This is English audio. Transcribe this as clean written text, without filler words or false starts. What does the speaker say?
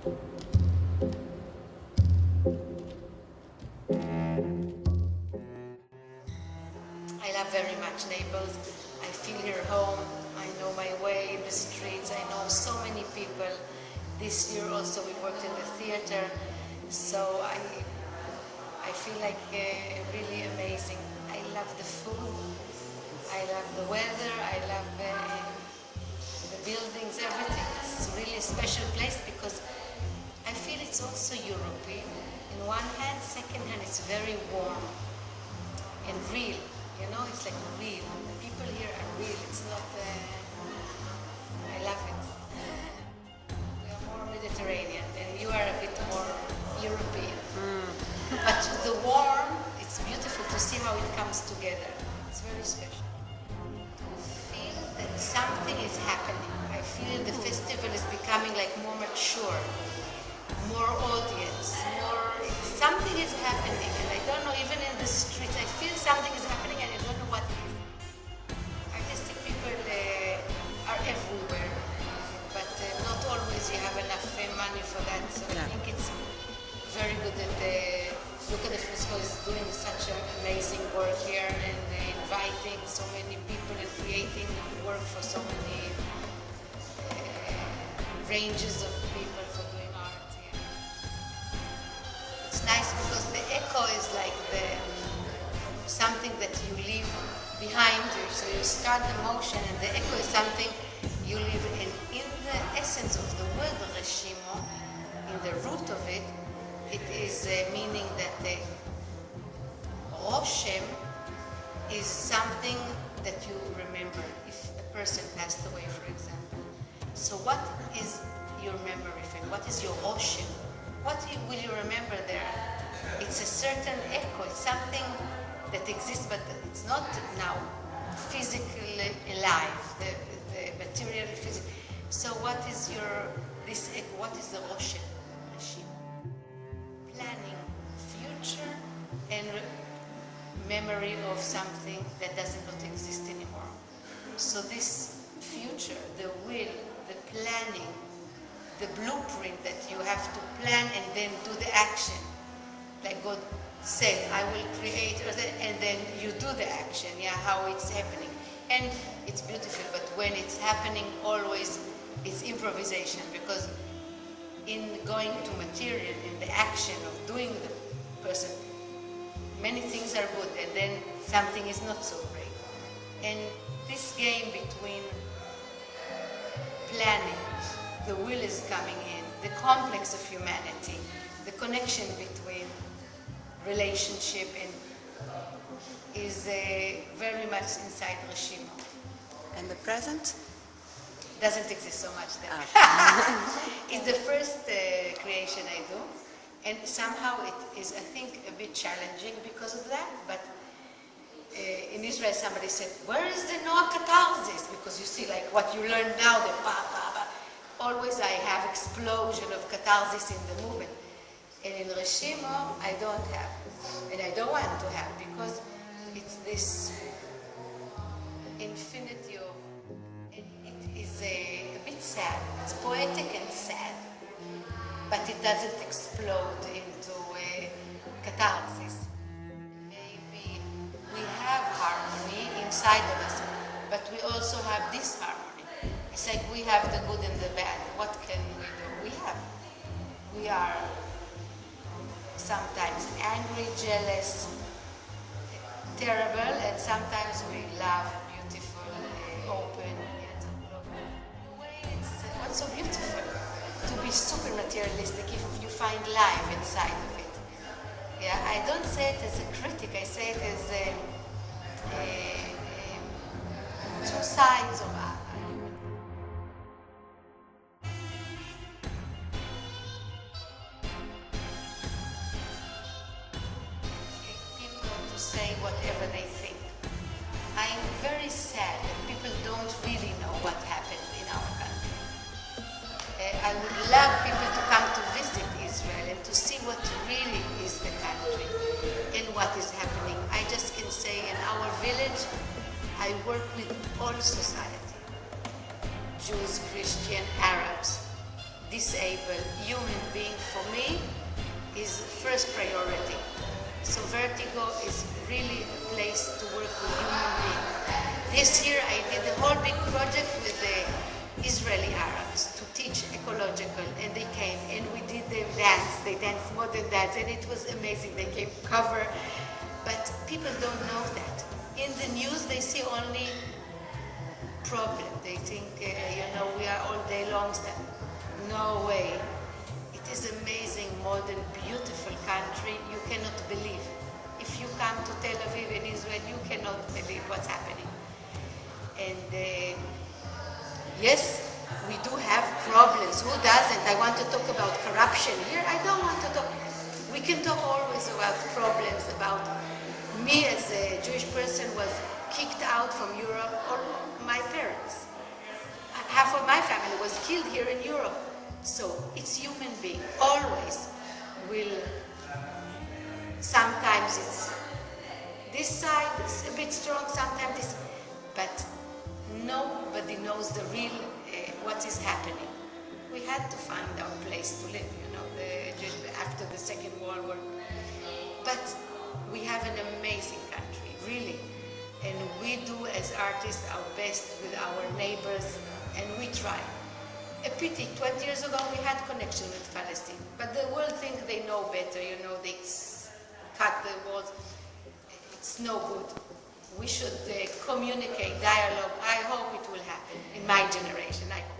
I love very much Naples. I feel here home. I know my way in the streets. I know so many people. This year also we worked in the theater, so I feel like really amazing. I love the food. I love the weather. I love the buildings, everything. It's really a special place because I feel it's also European. In one hand, second hand, it's very warm and real. You know, it's like real. The people here are real. It's not. I love it. We are more Mediterranean, and you are a bit more European. But the warm, it's beautiful to see how it comes together. It's very special. I feel that something is happening. I feel the festival is becoming like more mature, more audience, more. Something is happening, and I don't know. Even in the streets, I feel something is happening, and I don't know what it is. Artistic people are everywhere, but not always you have enough money for that. So I think it's very good that Luca de Fusco is doing such an amazing work here and inviting so many people and creating work for so many ranges of people for doing art here. It's nice because the echo is like something that you leave behind you. So you start the motion and the echo is something you leave in. In the essence of the word Reshimo, in the root of it, it is meaning that the Roshem is something that you remember if a person passed away, for example. So what is your memory frame? What is your Roshem? What will you remember there? It's a certain echo. It's something that exists, but it's not now physically alive, the material physical. So what is this echo? What is the Roshem? Planning future and memory of something that does not exist anymore. So this future, the will, the planning, the blueprint that you have to plan and then do the action. Like God said, I will create, and then you do the action, how it's happening. And it's beautiful, but when it's happening, always it's improvisation, because in going to material, in the action of doing the person, many things are good, and then something is not so great. And this game between planning, the will is coming in, the complex of humanity, the connection between relationship and is very much inside Reshimo. And the present? Doesn't exist so much there. It's the first creation I do, and somehow it is, I think, a bit challenging because of that, but in Israel somebody said, where is the Noah catharsis? Because you see, like what you learn now, the pa. Always I have explosion of catharsis in the movement. And in Reshimo, I don't have, and I don't want to have, because it's this infinity of, and it is a bit sad. It's poetic and sad, but it doesn't explode into catharsis. Maybe we have harmony inside of us, but we also have disharmony. It's like we have the good and the bad. What can we do? We are sometimes angry, jealous, terrible, and sometimes we love, beautiful, open. In a way, what's so beautiful? To be super materialistic if you find life inside of it. Yeah, I don't say it as a critic, I say it as two sides of art. Say whatever they think. I'm very sad that people don't really know what happened in our country. I would love people to come to visit Israel and to see what really is the country and what is happening. I just can say in our village, I work with all society. Jews, Christian, Arabs, disabled human being for me is first priority. So Vertigo is really a place to work with human beings. This year I did a whole big project with the Israeli Arabs to teach ecological, and they came and we did their dance. They danced modern dance, and it was amazing. They came cover, but people don't know that. In the news they see only problem. They think, we are all day long. No way. It is amazing, modern, beautiful country. You cannot believe. If you come to Tel Aviv in Israel, you cannot believe what's happening. And yes, we do have problems. Who doesn't? I want to talk about corruption here. I don't want to talk. We can talk always about problems, about me as a Jewish person was kicked out from Europe, or my parents. Half of my family was killed here in Europe. So it's human being, always will, sometimes it's this side, it's a bit strong, sometimes it's, but nobody knows the real, what is happening. We had to find our place to live, after the Second World War. But we have an amazing country, really. And we do, as artists, our best with our neighbors, and we try. A pity, 20 years ago we had connection with Palestine, but the world thinks they know better, they cut the walls. It's no good. We should communicate, dialogue. I hope it will happen in my generation. I hope.